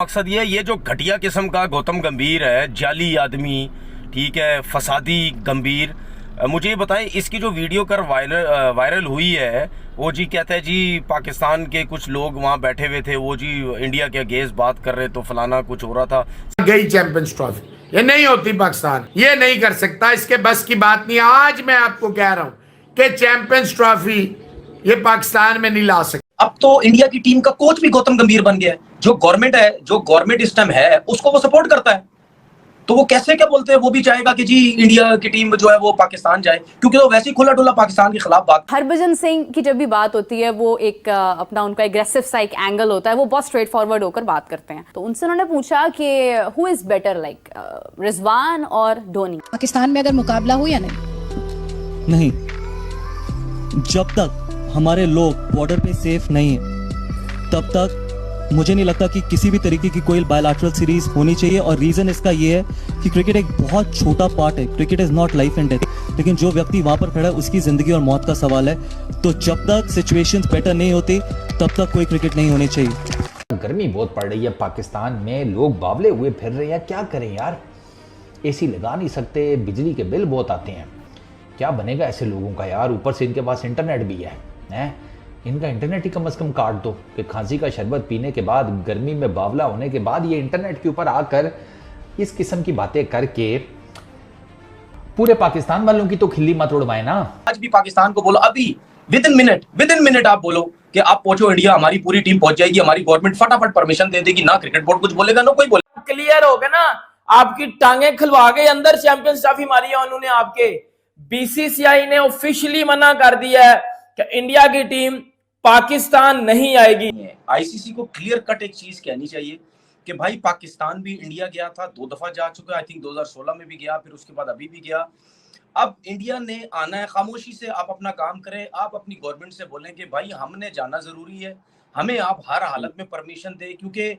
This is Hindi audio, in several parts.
मकसद ये जो घटिया किस्म का गौतम गंभीर है, जाली आदमी, ठीक है, फसादी गंभीर, मुझे ये बताएं इसकी जो वीडियो कर वायरल हुई है, वो जी कहता है जी पाकिस्तान के कुछ लोग वहाँ बैठे हुए थे, वो जी इंडिया के अगेंस्ट बात कर रहे तो फलाना कुछ हो रहा था। गई चैंपियंस ट्रॉफी, ये नहीं होती पाकिस्तान, ये नहीं कर सकता, इसके बस की बात नहीं। आज मैं आपको कह रहा हूं कि चैंपियंस ट्रॉफी ये पाकिस्तान में नहीं ला सकता। अब तो इंडिया की टीम का कोच भी गौतम गंभीर बन गया है। जो गवर्नमेंट इस टाइम है उसको वो सपोर्ट करता है, तो वो कैसे क्या बोलते हैं, वो भी चाहेगा कि जी इंडिया की टीम जो है वो पाकिस्तान जाए, क्योंकि वो वैसे ही खुला डुला पाकिस्तान के खिलाफ बात। हरभजन सिंह की जब भी बात होती है वो एक अपना उनका एग्रेसिव सा एक एंगल होता है, वो बहुत स्ट्रेट फॉरवर्ड होकर बात करते हैं। तो उनसे उन्होंने पूछा कि who is better, like Rizwan और धोनी। पाकिस्तान में अगर मुकाबला हो या नहीं? नहीं, जब तक हमारे लोग बॉर्डर पे सेफ नहीं है तब तक मुझे नहीं लगता कि किसी भी तरीके की कोई बायलैटरल सीरीज होनी चाहिए। और रीजन इसका ये है कि क्रिकेट एक बहुत छोटा पार्ट है, cricket is not life and death, लेकिन जो व्यक्ति वहां पर खड़ा है उसकी जिंदगी और मौत का सवाल है। तो जब तक सिचुएशंस बेटर नहीं होती तब तक कोई क्रिकेट नहीं होनी चाहिए। गर्मी बहुत पड़ रही है पाकिस्तान में, लोग बावले हुए फिर रहे हैं, क्या करें यार, एसी लगा नहीं सकते, बिजली के बिल बहुत आते हैं, क्या बनेगा ऐसे लोगों का यार। ऊपर से इनके पास इंटरनेट भी है, इनका इंटरनेट ही कम से कम काट दो कि खांसी का शरबत पीने के बाद, गर्मी में बावला होने के बाद ये इंटरनेट के ऊपर आकर इस किस्म की बातें करके पूरे पाकिस्तान वालों की तो खिल्ली मत उड़वाए ना। आज भी पाकिस्तान को बोलो, अभी विद इन मिनट आप बोलो कि आप पहुंचो इंडिया, हमारी पूरी टीम पहुंच जाएगी, हमारी गवर्नमेंट फटाफट परमिशन दे देगी, ना क्रिकेट बोर्ड कुछ बोलेगा ना कोई बोलेगा। क्लियर हो गया ना, आपकी टांगे खिलवा के अंदर चैंपियंस ट्रॉफी मारी है उन्होंने आपके। बीसीसीआई ने ऑफिशियली मना कर दिया है कि इंडिया की टीम पाकिस्तान नहीं आएगी। आईसीसी को क्लियर कट एक चीज कहनी चाहिए कि भाई पाकिस्तान भी इंडिया गया था, 2 दफा जा चुका है, आई थिंक 2016 में भी गया, फिर उसके बाद अभी भी गया। अब इंडिया ने आना है, खामोशी से आप अपना काम करें, आप अपनी गवर्नमेंट से बोलें कि भाई हमने जाना जरूरी है, हमें आप हर हालत में परमिशन दें, क्योंकि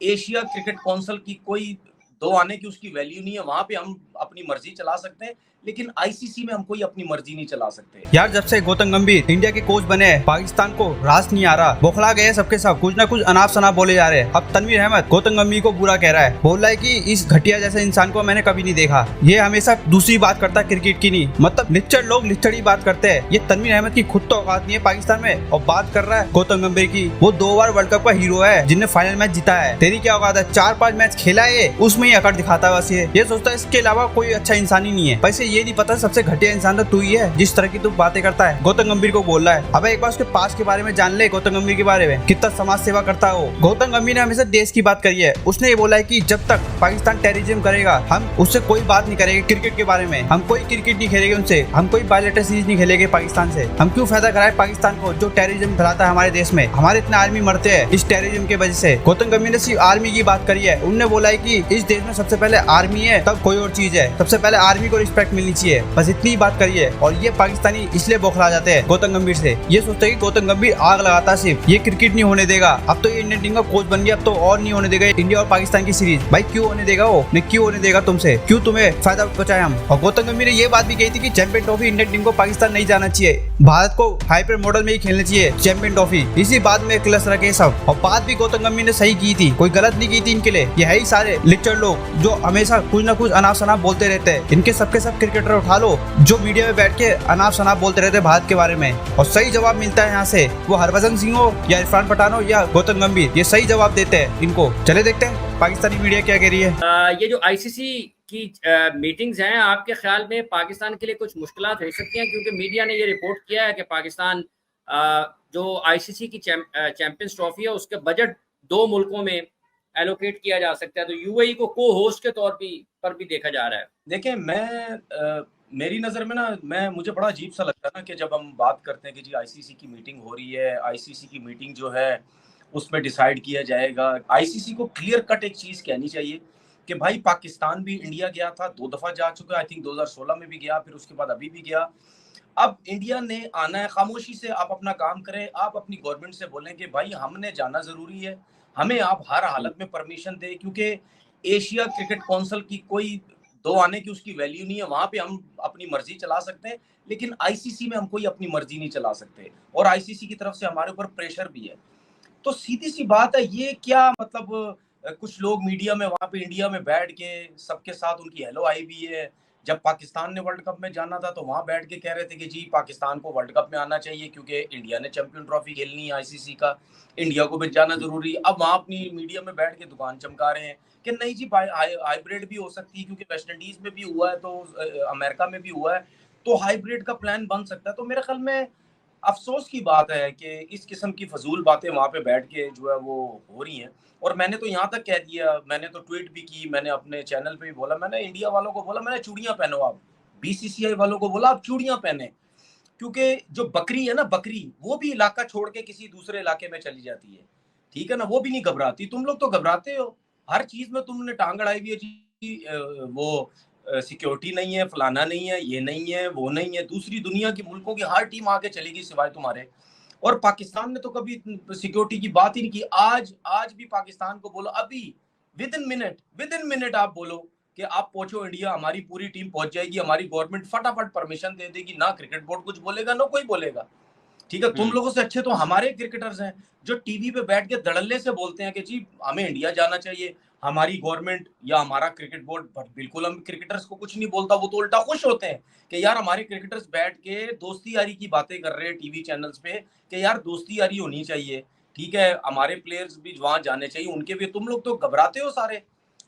एशिया क्रिकेट काउंसिल की कोई दो आने की उसकी वैल्यू नहीं है। वहां पे हम अपनी मर्जी चला सकते हैं, लेकिन आईसीसी में हम कोई अपनी मर्जी नहीं चला सकते यार। जब से गौतम गंभीर इंडिया के कोच बने हैं, पाकिस्तान को रास नहीं आ रहा, बौखला गए सबके सब, कुछ ना कुछ अनाप शनाप बोले जा रहे हैं। अब तनवीर अहमद गौतम गंभीर को बुरा कह रहा है, बोल रहा है कि इस घटिया जैसे इंसान को मैंने कभी नहीं देखा, ये हमेशा दूसरी बात करता है क्रिकेट की नहीं, मतलब लिच्चड़ लोग लिच्चड़ी बात करते हैं। ये तनवीर अहमद की खुद तो औकात नहीं है पाकिस्तान में, और बात कर रहा है गौतम गंभीर की। वो 2 बार वर्ल्ड कप का हीरो है, जिनने फाइनल मैच जीता है। तेरी क्या औकात है, 4-5 मैच खेला है, उसमें ही अकड़ दिखाता है बस। ये सोचता है इसके अलावा कोई अच्छा इंसान ही नहीं है। वैसे ये नहीं पता सबसे घटिया इंसान तो तू ही है, जिस तरह की तू बातें करता है। गौतम गंभीर को बोल रहा है, अबे एक बार उसके पास के बारे में जान ले, गौतम गंभीर के बारे में, कितना समाज सेवा करता है वो। गौतम गंभीर ने हमेशा देश की बात करी है। उसने ये बोला है कि जब तक पाकिस्तान टेररिज्म करेगा हम उससे कोई बात नहीं करेंगे क्रिकेट के बारे में, हम कोई क्रिकेट नहीं खेलेंगे उनसे, हम कोई बायलैटरल सीरीज नहीं खेलेंगे पाकिस्तान से। हम क्यों फायदा कराए पाकिस्तान को जो टेररिज्म फैलाता है हमारे देश में, हमारे इतने आर्मी मरते हैं इस टेररिज्म की वजह से। गौतम गंभीर ने सिर्फ आर्मी की बात करी है। उन्होंने बोला है कि इस देश में सबसे पहले आर्मी है, तब कोई और चीज है, सबसे पहले आर्मी को रिस्पेक्ट मिलनी चाहिए, बस इतनी ही बात करी है। और ये पाकिस्तानी इसलिए बौखला जाते हैं गौतम गंभीर से, ये सोचते हैं कि गौतम गंभीर आग लगाता है सिर्फ, ये क्रिकेट नहीं होने देगा। अब तो ये इंडियन टीम का कोच बन गया, अब तो और नहीं होने देगा इंडिया और पाकिस्तान की सीरीज। भाई क्यों होने देगा वो, नहीं क्यों होने देगा तुमसे, क्यों तुम्हें फायदा पहुंचाए हम। और गौतम गंभीर ने ये बात भी कही थी कि चैंपियन ट्रॉफी इंडियन टीम को पाकिस्तान नहीं जाना चाहिए, भारत को हाइपर मॉडल में ही खेलनी चाहिए चैंपियन ट्रॉफी। इसी बात में क्लस रखे सब, और बात भी गौतम गंभीर ने सही की थी, कोई गलत नहीं की थी इनके लिए। ये है ही सारे लिच्चड़ लोग जो हमेशा कुछ ना कुछ अनाप शनाप बोलते रहते हैं। इनके सबके सब क्रिकेटर उठा लो जो मीडिया में बैठ के अनाप शनाप बोलते रहते हैं भारत के बारे में, और सही जवाब मिलता है यहाँ से, वो हरभजन सिंह हो या इरफान पठान हो या गौतम गंभीर, ये सही जवाब देते हैं इनको। चले देखते हैं पाकिस्तानी मीडिया क्या कह रही है। ये जो आईसीसी की मीटिंग्स हैं, आपके ख्याल में पाकिस्तान के लिए कुछ मुश्किलात हो सकती हैं, क्योंकि मीडिया ने ये रिपोर्ट किया है कि पाकिस्तान जो आईसीसी की चैंपियंस ट्रॉफी है उसके बजट 2 मुल्कों में एलोकेट किया जा सकता है, तो यूएई को को होस्ट के तौर पर भी देखा जा रहा है। देखिए, मेरी नज़र में ना, मुझे बड़ा अजीब सा लगता है ना कि जब हम बात करते हैं कि जी आईसीसी की मीटिंग हो रही है, आईसीसी की मीटिंग जो है उसमें डिसाइड किया जाएगा। आईसीसी को क्लियर कट एक चीज़ कहनी चाहिए कि भाई पाकिस्तान भी इंडिया गया था, 2 दफा जा चुका है, आई थिंक 2016 में भी गया, फिर उसके बाद अभी भी गया। अब इंडिया ने आना है, खामोशी से आप अपना काम करें, आप अपनी गवर्नमेंट से बोलें कि भाई हमने जाना जरूरी है, हमें आप हर हालत में परमिशन दें, क्योंकि एशिया क्रिकेट काउंसिल की कोई 2 आने की उसकी वैल्यू नहीं है। वहां पे हम अपनी मर्जी चला सकते हैं, लेकिन आईसीसी में हम कोई अपनी मर्जी नहीं चला सकते, और आईसीसी की तरफ से हमारे ऊपर प्रेशर भी है। तो सीधी सी बात है, ये क्या मतलब कुछ लोग मीडिया में वहां पे इंडिया में बैठ के सबके साथ उनकी हेलो आई भी है। जब पाकिस्तान ने वर्ल्ड कप में जाना था तो वहां बैठ के कह रहे थे कि जी पाकिस्तान को वर्ल्ड कप में आना चाहिए क्योंकि इंडिया ने चैंपियन ट्रॉफी खेलनी है आईसीसी का, इंडिया को भी जाना जरूरी है। अब वहां अपनी मीडिया में बैठ के दुकान चमका रहे हैं कि नहीं जी हाइब्रिड भी हो सकती है, क्योंकि वेस्ट इंडीज में भी हुआ है तो अमेरिका में भी हुआ है, तो हाइब्रिड का प्लान बन सकता है। तो मेरे ख्याल में अफसोस की बात है कि इस किस्म की फजूल बातें वहां पे बैठ के जो है वो हो रही हैं। और मैंने तो यहाँ तक कह दिया, मैंने तो ट्वीट भी की, मैंने अपने चैनल पे भी बोला, मैंने इंडिया वालों को बोला, मैंने चूड़ियां पहनो, आप बीसीसीआई वालों को बोला आप चूड़ियां पहने, क्योंकि जो बकरी है ना, बकरी वो भी इलाका छोड़ के किसी दूसरे इलाके में चली जाती है, ठीक है ना, वो भी नहीं घबराती। तुम लोग तो घबराते हो, हर चीज में तुमने टांग अड़ाई हुई है जी, वो सिक्योरिटी नहीं है, फलाना नहीं है, ये नहीं है, वो नहीं है। दूसरी दुनिया की मुल्कों की हर टीम आके चलेगी सिवाय तुम्हारे, और पाकिस्तान ने तो कभी सिक्योरिटी की बात ही नहीं की। आज भी पाकिस्तान को बोलो, अभी विद इन मिनट आप बोलो कि आप पहुंचो इंडिया, हमारी पूरी टीम पहुंच जाएगी, हमारी गवर्नमेंट फटाफट परमिशन दे देगी, ना क्रिकेट बोर्ड कुछ बोलेगा ना कोई बोलेगा, ठीक है। तुम लोगों से अच्छे तो हमारे क्रिकेटर्स हैं जो टीवी पे बैठ के धड़ल्ले से बोलते हैं कि जी हमें इंडिया जाना चाहिए, हमारी गवर्नमेंट या हमारा क्रिकेट बोर्ड बिल्कुल हम क्रिकेटर्स को कुछ नहीं बोलता, वो तो उल्टा खुश होते हैं कि यार हमारे क्रिकेटर्स बैठ के दोस्ती यारी की बातें कर रहे हैं टीवी चैनल्स पे कि यार दोस्ती यारी होनी चाहिए, ठीक है, हमारे प्लेयर्स भी वहां जाने चाहिए, उनके भी। तुम लोग तो घबराते हो सारे,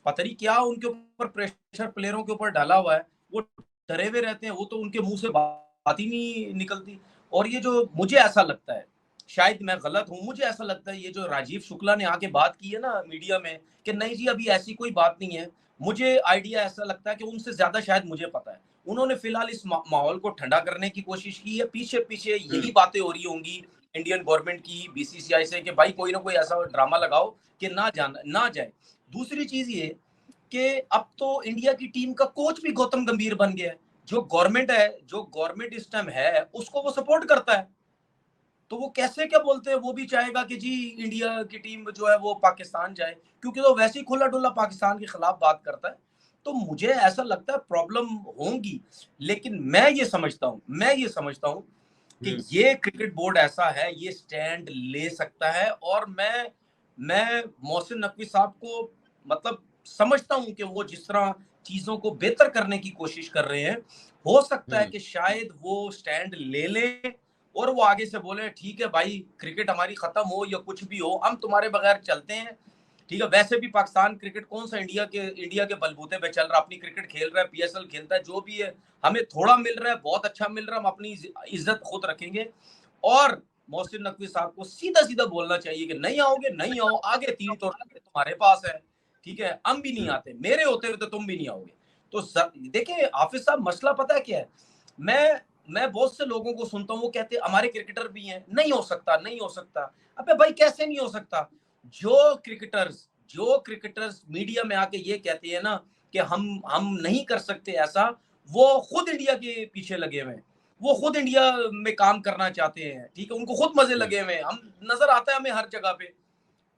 पता नहीं क्या उनके ऊपर प्रेशर प्लेयरों के ऊपर डाला हुआ है, वो डरे हुए रहते हैं, वो तो उनके मुंह से बात ही नहीं निकलती। और ये जो मुझे ऐसा लगता है, शायद मैं गलत हूं, मुझे ऐसा लगता है ये जो राजीव शुक्ला ने आके बात की है ना मीडिया में कि नहीं जी अभी ऐसी कोई बात नहीं है, मुझे आइडिया ऐसा लगता है कि उनसे ज्यादा शायद मुझे पता है। उन्होंने फिलहाल इस माहौल को ठंडा करने की कोशिश की है, पीछे पीछे यही बातें हो रही होंगी इंडियन गवर्नमेंट की, बीसीसीआई से कि भाई कोई ना कोई ऐसा ड्रामा लगाओ कि ना जाए। दूसरी चीज ये कि अब तो इंडिया की टीम का कोच भी गौतम गंभीर बन गया है। जो गवर्नमेंट इस टाइम है उसको वो सपोर्ट करता है, तो वो कैसे क्या बोलते हैं, वो भी चाहेगा कि जी इंडिया की टीम जो है वो पाकिस्तान जाए, क्योंकि तो वैसे ही खुला डुला पाकिस्तान के खिलाफ बात करता है। तो मुझे ऐसा लगता है प्रॉब्लम होंगी, लेकिन मैं ये समझता हूँ कि ये क्रिकेट बोर्ड ऐसा है, ये स्टैंड ले सकता है। और मैं मोहसिन नकवी साहब को मतलब समझता हूँ कि वो जिस तरह चीजों को बेहतर करने की कोशिश कर रहे हैं, हो सकता है कि शायद वो स्टैंड ले लें और वो आगे से बोले ठीक है भाई क्रिकेट हमारी खत्म हो या कुछ भी हो, हम तुम्हारे बगैर चलते हैं, ठीक है। वैसे भी पाकिस्तान क्रिकेट कौन सा इंडिया के बलबूते पे चल रहा है, अपनी क्रिकेट खेल रहा है, पीएसएल खेलता है, जो भी है हमें थोड़ा मिल रहा है, बहुत अच्छा मिल रहा है, हम अपनी इज्जत खुद रखेंगे। और मोहसिन नकवी साहब को सीधा बोलना चाहिए कि नहीं आओगे, नहीं आओ, आगे 3 टूर्नामेंट तुम्हारे पास है, ठीक है, हम भी नहीं आते, मेरे होते हुए तो तुम भी नहीं आओगे। तो देखिए हाफिज साहब, मसला पता है क्या है, मैं बहुत से लोगों को सुनता हूँ, वो कहते हैं हमारे क्रिकेटर भी हैं, नहीं हो सकता। अबे भाई कैसे नहीं हो सकता? जो क्रिकेटर्स मीडिया में आके ये कहते हैं ना कि हम नहीं कर सकते ऐसा, वो खुद इंडिया के पीछे लगे हुए हैं, वो खुद इंडिया में काम करना चाहते हैं, ठीक है, उनको खुद मजे लगे हुए हैं, हम नजर आता है हमें हर जगह पे,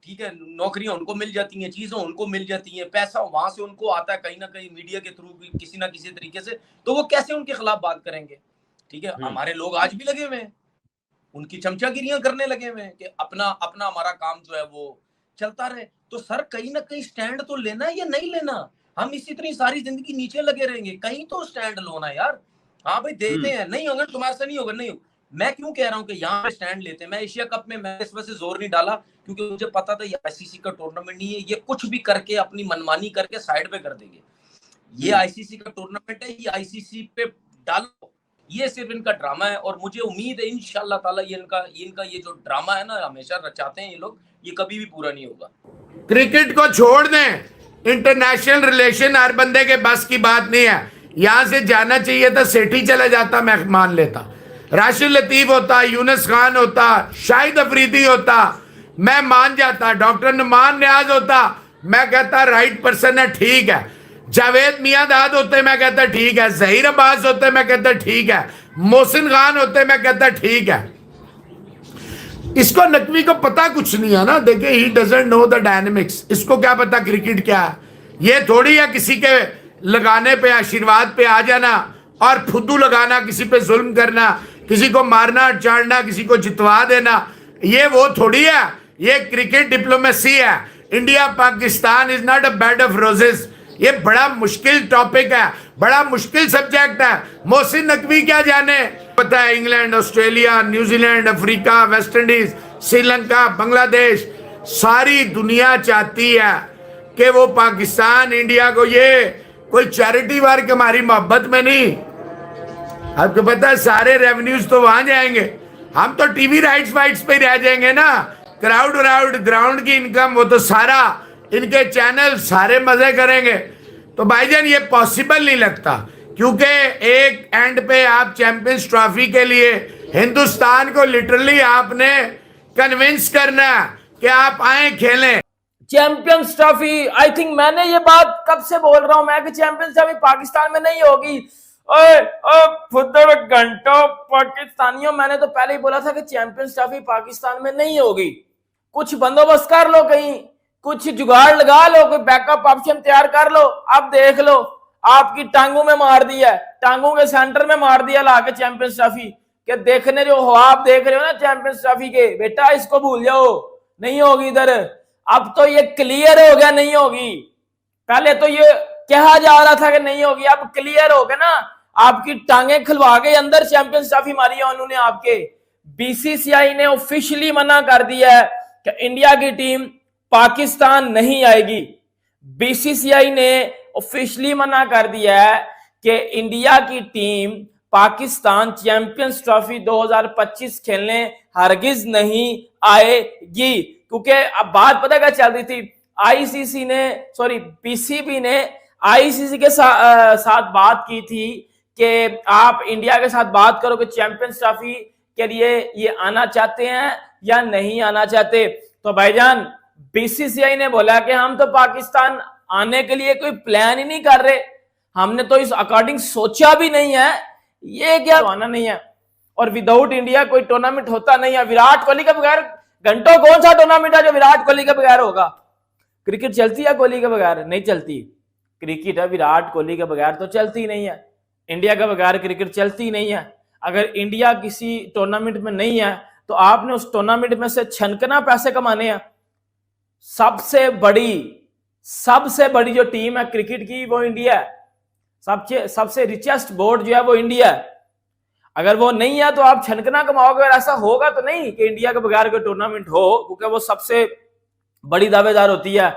ठीक है, नौकरियां उनको मिल जाती हैं, चीजें उनको मिल जाती हैं, पैसा वहां से उनको आता है कहीं ना कहीं मीडिया के थ्रू किसी ना किसी तरीके से, तो वो कैसे उनके खिलाफ बात करेंगे, ठीक है। हमारे लोग आज भी लगे हुए हैं, उनकी चमचागिरियां करने लगे हुए हैं कि अपना हमारा काम जो है वो चलता रहे। तो सर कहीं ना कहीं स्टैंड तो लेना है या नहीं लेना? हम इसी तरह सारी जिंदगी नीचे लगे रहेंगे, कहीं तो स्टैंड लो ना यार। हाँ भाई देते हैं, नहीं होगा तुम्हारे से नहीं होगा, नहीं होगा। मैं क्यों कह रहा हूँ कि यहाँ पे स्टैंड लेते हैं। मैं एशिया कप में मैं इस वजह से जोर नहीं डाला क्योंकि मुझे पता था ये आईसीसी का टूर्नामेंट नहीं है, ये कुछ भी करके अपनी मनमानी करके साइड पे कर देंगे। ये आईसीसी का टूर्नामेंट है, ये आईसीसी पे डालो, ये सिर्फ इनका ड्रामा है। और मुझे उम्मीद है इंशाल्लाह ताला ये इनका ये जो ड्रामा है ना हमेशा रचाते हैं ये लोग, ये कभी भी पूरा नहीं होगा। क्रिकेट को छोड़ दें, इंटरनेशनल रिलेशन हर बंदे के बस की बात नहीं है। यहां से जाना चाहिए था सेठी चला जाता, मैं मान लेता, राशिद लतीफ होता, यूनुस खान होता, शाहिद अफरीदी होता, मैं मान जाता, डॉक्टर नुमान नियाज होता, मैं कहता राइट पर्सन है, ठीक है, जावेद मियांदाद होते मैं कहता ठीक है, जहीर अब्बास होते मैं कहता ठीक है, मोहसिन खान होते मैं कहता ठीक है। इसको नकवी को पता कुछ नहीं है ना, देखिए he doesn't know the dynamics, इसको क्या पता क्रिकेट क्या है। ये थोड़ी है किसी के लगाने पे आशीर्वाद पे आ जाना और फुद्दू लगाना, किसी पे जुल्म करना, किसी को मारना चाड़ना, किसी को जितवा देना, ये वो थोड़ी है। ये क्रिकेट डिप्लोमेसी है, India Pakistan is not a bed of roses. ये बड़ा मुश्किल टॉपिक है, बड़ा मुश्किल सब्जेक्ट है। मोहसिन नकवी क्या जाने, पता है England, Australia, New Zealand, Africa, West Indies, Sri Lanka, Bangladesh, सारी दुनिया चाहती है कि वो पाकिस्तान इंडिया को, ये कोई चैरिटी वर्क हमारी मोहब्बत में नहीं। आपको पता है सारे रेवेन्यूज तो वहां जाएंगे, हम तो टीवी राइट्स वाइट्स पे रह जाएंगे ना। क्राउड ग्राउंड की इनकम वो तो सारा इनके चैनल सारे मजे करेंगे। तो भाईजान ये पॉसिबल नहीं लगता, क्योंकि एक एंड पे आप चैंपियंस ट्रॉफी के लिए हिंदुस्तान को लिटरली आपने कन्विंस करना है कि आप आए खेलें। चैंपियंस ट्रॉफी, आई थिंक मैंने ये बात कब से बोल रहा हूं मैं कि चैंपियंस ट्रॉफी पाकिस्तान में नहीं होगी। घंटों पाकिस्तानियों, मैंने तो पहले ही बोला था कि चैंपियंस ट्रॉफी पाकिस्तान में नहीं होगी। कुछ बंदोबस्त कर लो, कहीं कुछ जुगाड़ लगा लो, कोई बैकअप ऑप्शन तैयार कर लो। अब देख लो, आपकी टांगों में मार दिया, टांगों के सेंटर में मार दिया ला के चैंपियंस ट्रॉफी के देखने जो हो, आप देख रहे हो ना चैंपियंस ट्रॉफी के, बेटा इसको भूल जाओ, नहीं होगी इधर। अब तो ये क्लियर हो गया नहीं होगी, पहले तो ये कहा जा रहा था कि नहीं होगी, अब क्लियर हो गया ना। आपकी टांगें खिलवा के अंदर चैंपियंस ट्रॉफी मारी है उन्होंने आपके। बीसीसीआई ने ऑफिशियली मना कर दिया है कि इंडिया की टीम पाकिस्तान नहीं आएगी। बीसीसीआई ने ऑफिशियली मना कर दिया है कि इंडिया की टीम पाकिस्तान चैंपियंस ट्रॉफी 2025 खेलने हरगिज नहीं आएगी। क्योंकि अब बात पता क्या चल रही थी, आईसीसी ने, सॉरी पीसीबी ने आईसीसी के साथ बात की थी कि आप इंडिया के साथ बात करो कि चैंपियंस ट्रॉफी के लिए ये आना चाहते हैं या नहीं आना चाहते। तो भाईजान बीसीसीआई ने बोला कि हम तो पाकिस्तान आने के लिए कोई प्लान ही नहीं कर रहे, हमने तो इस अकॉर्डिंग सोचा भी नहीं है, ये क्या आना नहीं है। और विदाउट इंडिया कोई टूर्नामेंट होता नहीं है। विराट कोहली के बगैर घंटों कौन सा टूर्नामेंट है जो विराट कोहली के बगैर होगा? क्रिकेट चलती है कोहली के बगैर? नहीं चलती। क्रिकेट है विराट कोहली के बगैर तो चलती नहीं है, इंडिया के बगैर क्रिकेट चलती नहीं है। अगर इंडिया किसी टूर्नामेंट में नहीं है तो आपने उस टूर्नामेंट में से छनकना पैसे कमाने हैं। सबसे बड़ी जो टीम है क्रिकेट की वो इंडिया है, सबसे रिचेस्ट बोर्ड जो है वो इंडिया है। अगर वो नहीं है तो आप छनकना कमाओगे। और ऐसा होगा तो नहीं कि इंडिया के बगैर कोई टूर्नामेंट हो, क्योंकि वो सबसे बड़ी दावेदार होती है।